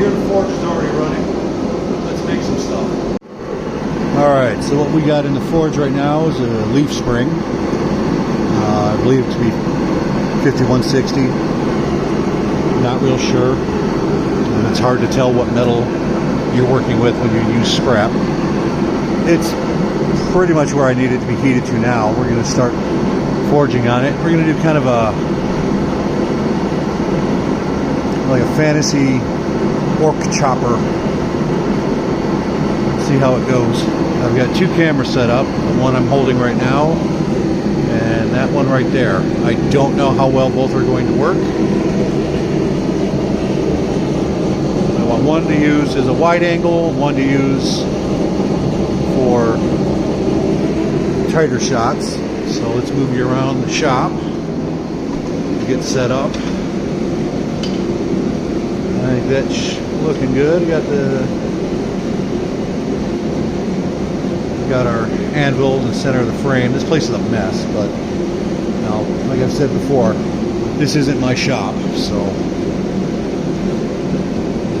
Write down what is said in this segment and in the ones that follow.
here the forge is already running. Let's make some stuff. Alright, so what we got in the forge right now is a leaf spring. I believe it to be 5160. Not real sure. And it's hard to tell what metal you're working with when you use scrap. It's pretty much where I need it to be heated to now. We're going to start forging on it. We're going to do kind of like a fantasy orc chopper. See how it goes. I've got two cameras set up. The one I'm holding right now and that one right there. I don't know how well both are going to work. I want one to use as a wide angle, one to use for tighter shots. So let's move you around the shop to get set up. I think that's looking good. Got our anvil in the center of the frame. This place is a mess, but now, like I've said before, this isn't my shop, so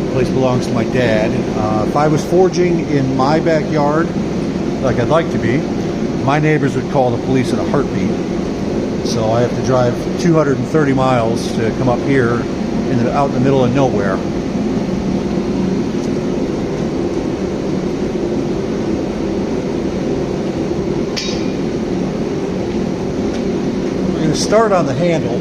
the place belongs to my dad. If I was forging in my backyard, like I'd like to be, my neighbors would call the police in a heartbeat. So I have to drive 230 miles to come up here out in the middle of nowhere. Start on the handle.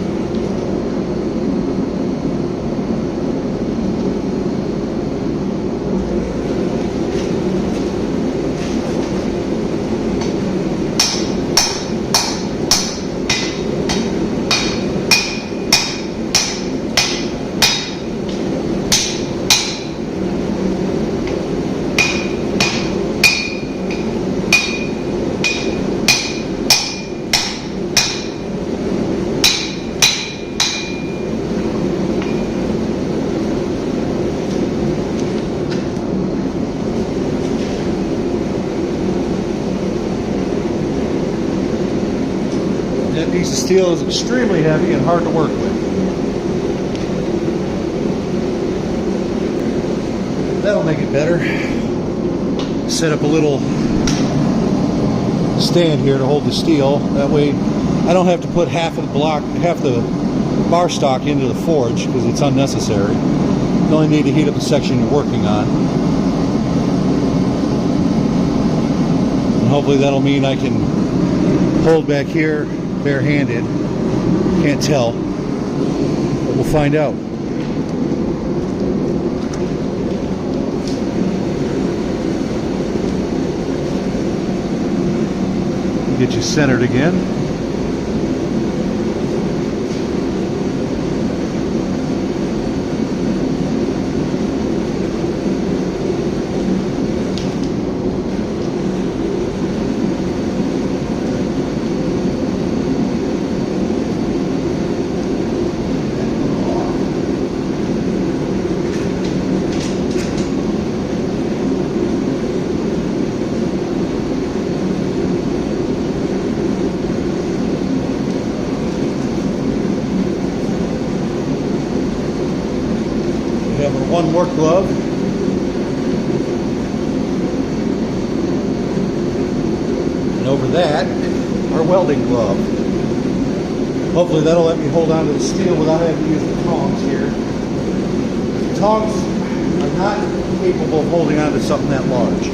That piece of steel is extremely heavy and hard to work with. That'll make it better. Set up a little stand here to hold the steel. That way I don't have to put half the bar stock into the forge because it's unnecessary. You only need to heat up the section you're working on. And hopefully that'll mean I can hold back here barehanded. Can't tell, but we'll find out. Get you centered again. One work glove. And over that, our welding glove. Hopefully that'll let me hold on to the steel without having to use the tongs here. The tongs are not capable of holding on to something that large.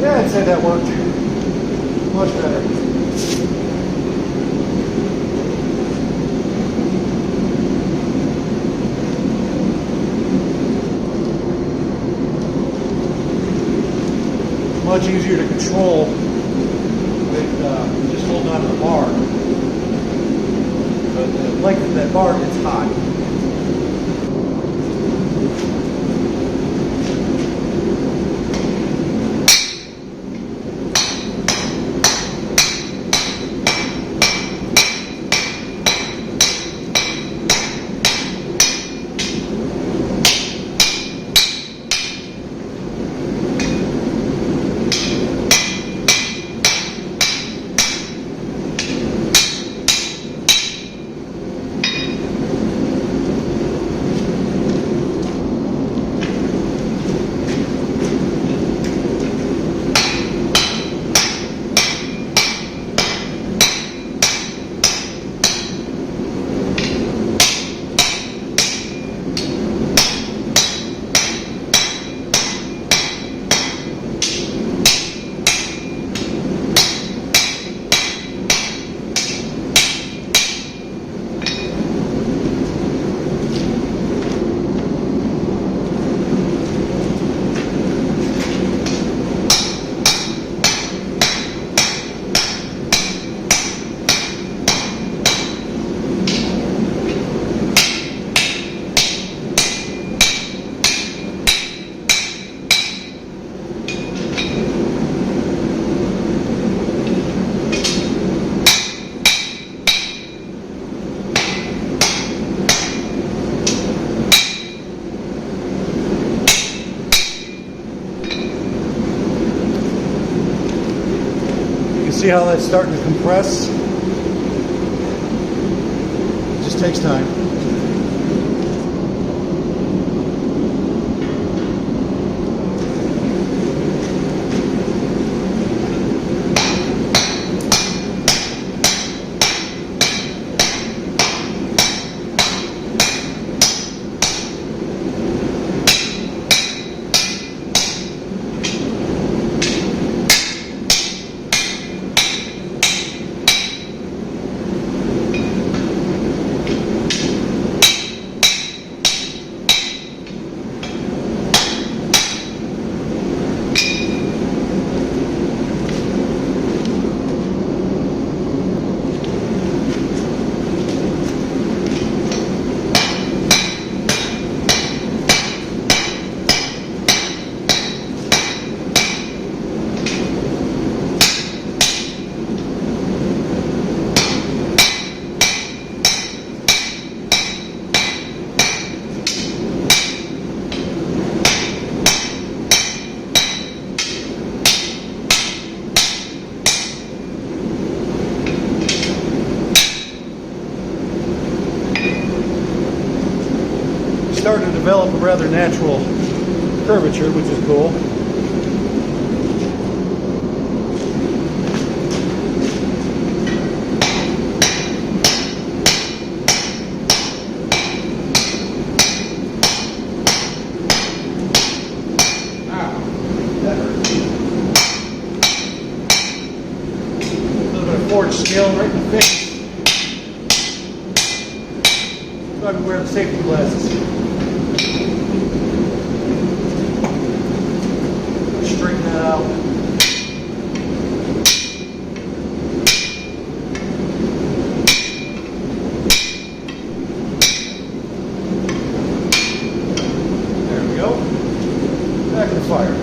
Yeah, I'd say that worked much better. Much easier to control with like that bar gets hot. See how that's starting to compress? It just takes time. Starting to develop a rather natural curvature, which is cool. A little bit of forged steel right in the face. So I can wear the safety glasses. Straighten that out. There we go. Back in the fire.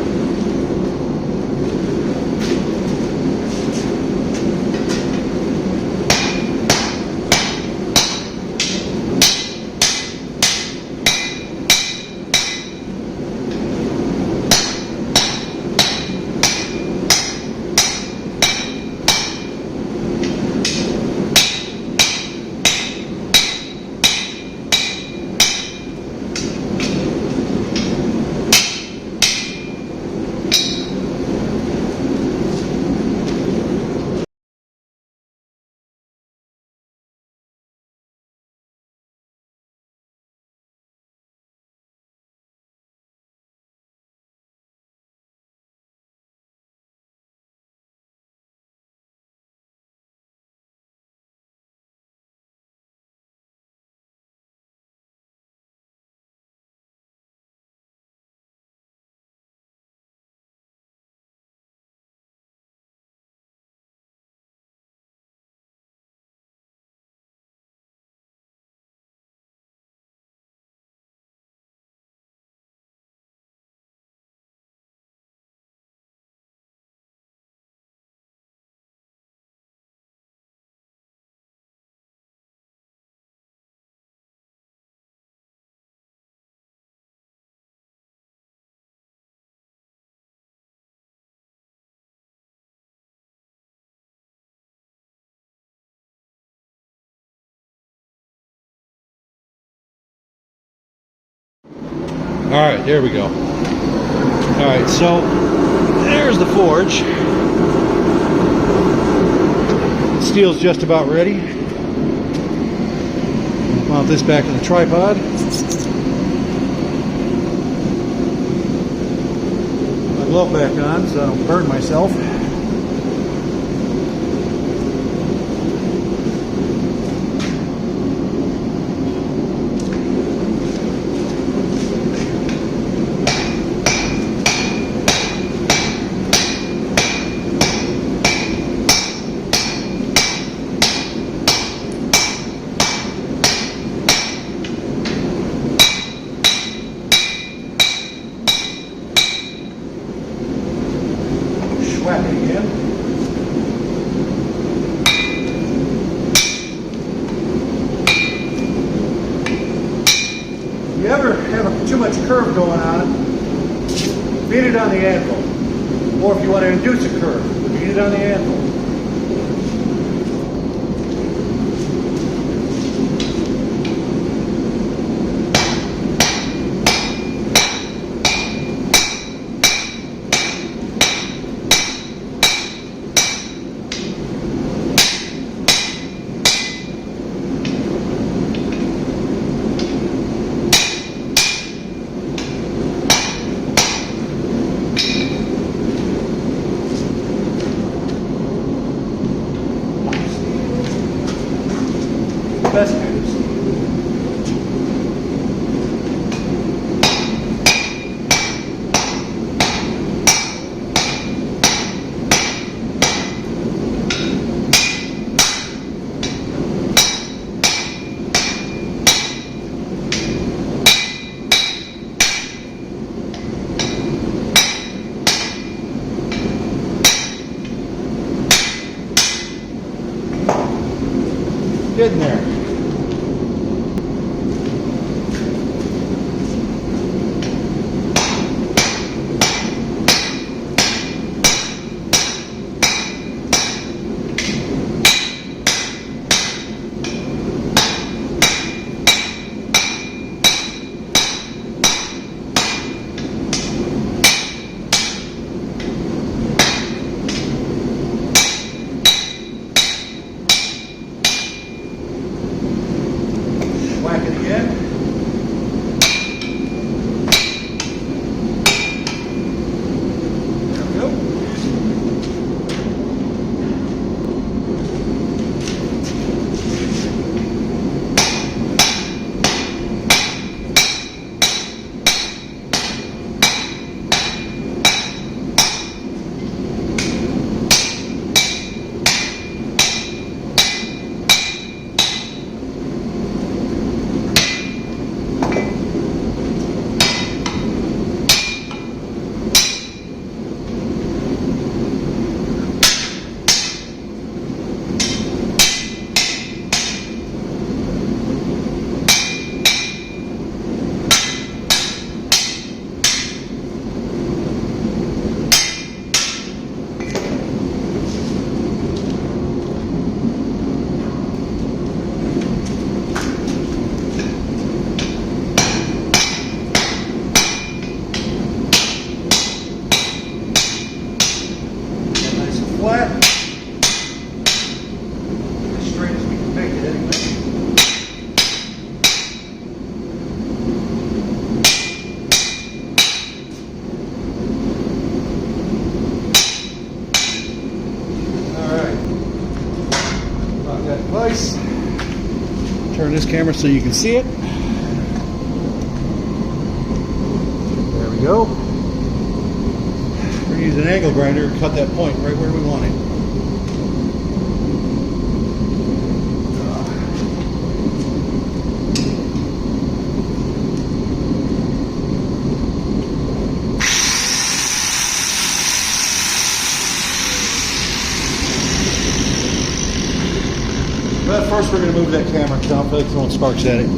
All right, there we go. All right, so there's the forge. Steel's just about ready. Mount this back on the tripod. My glove back on so I don't burn myself. Whack it again. If you ever have too much curve going on, beat it on the anvil. Or if you want to induce a curve, beat it on the anvil. Best news. Getting there. Whack it again. There we go. Flat. As straight as we can make it anyway. Alright. Lock that in place. Turn this camera so you can see it. There we go. We're going to use an angle grinder to cut that point right where we want it. But first we're going to move that camera because I don't feel like throwing sparks at it.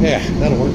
Yeah, that'll work.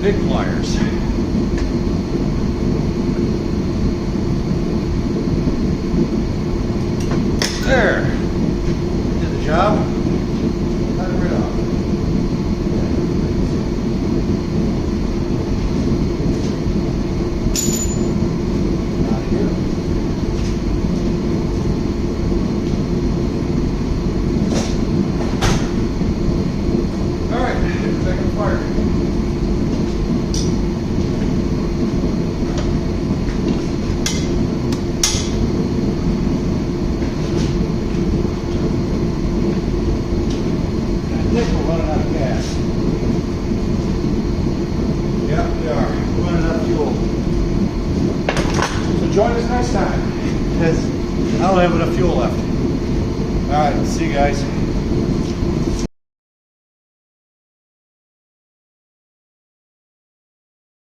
Big pliers. There. Did the job. Cut it right off. Not here. All right, second fire. I think we're running out of gas. Yep, we are. We're running out of fuel. So join us next time. Because I don't have enough fuel left. All right, see you guys.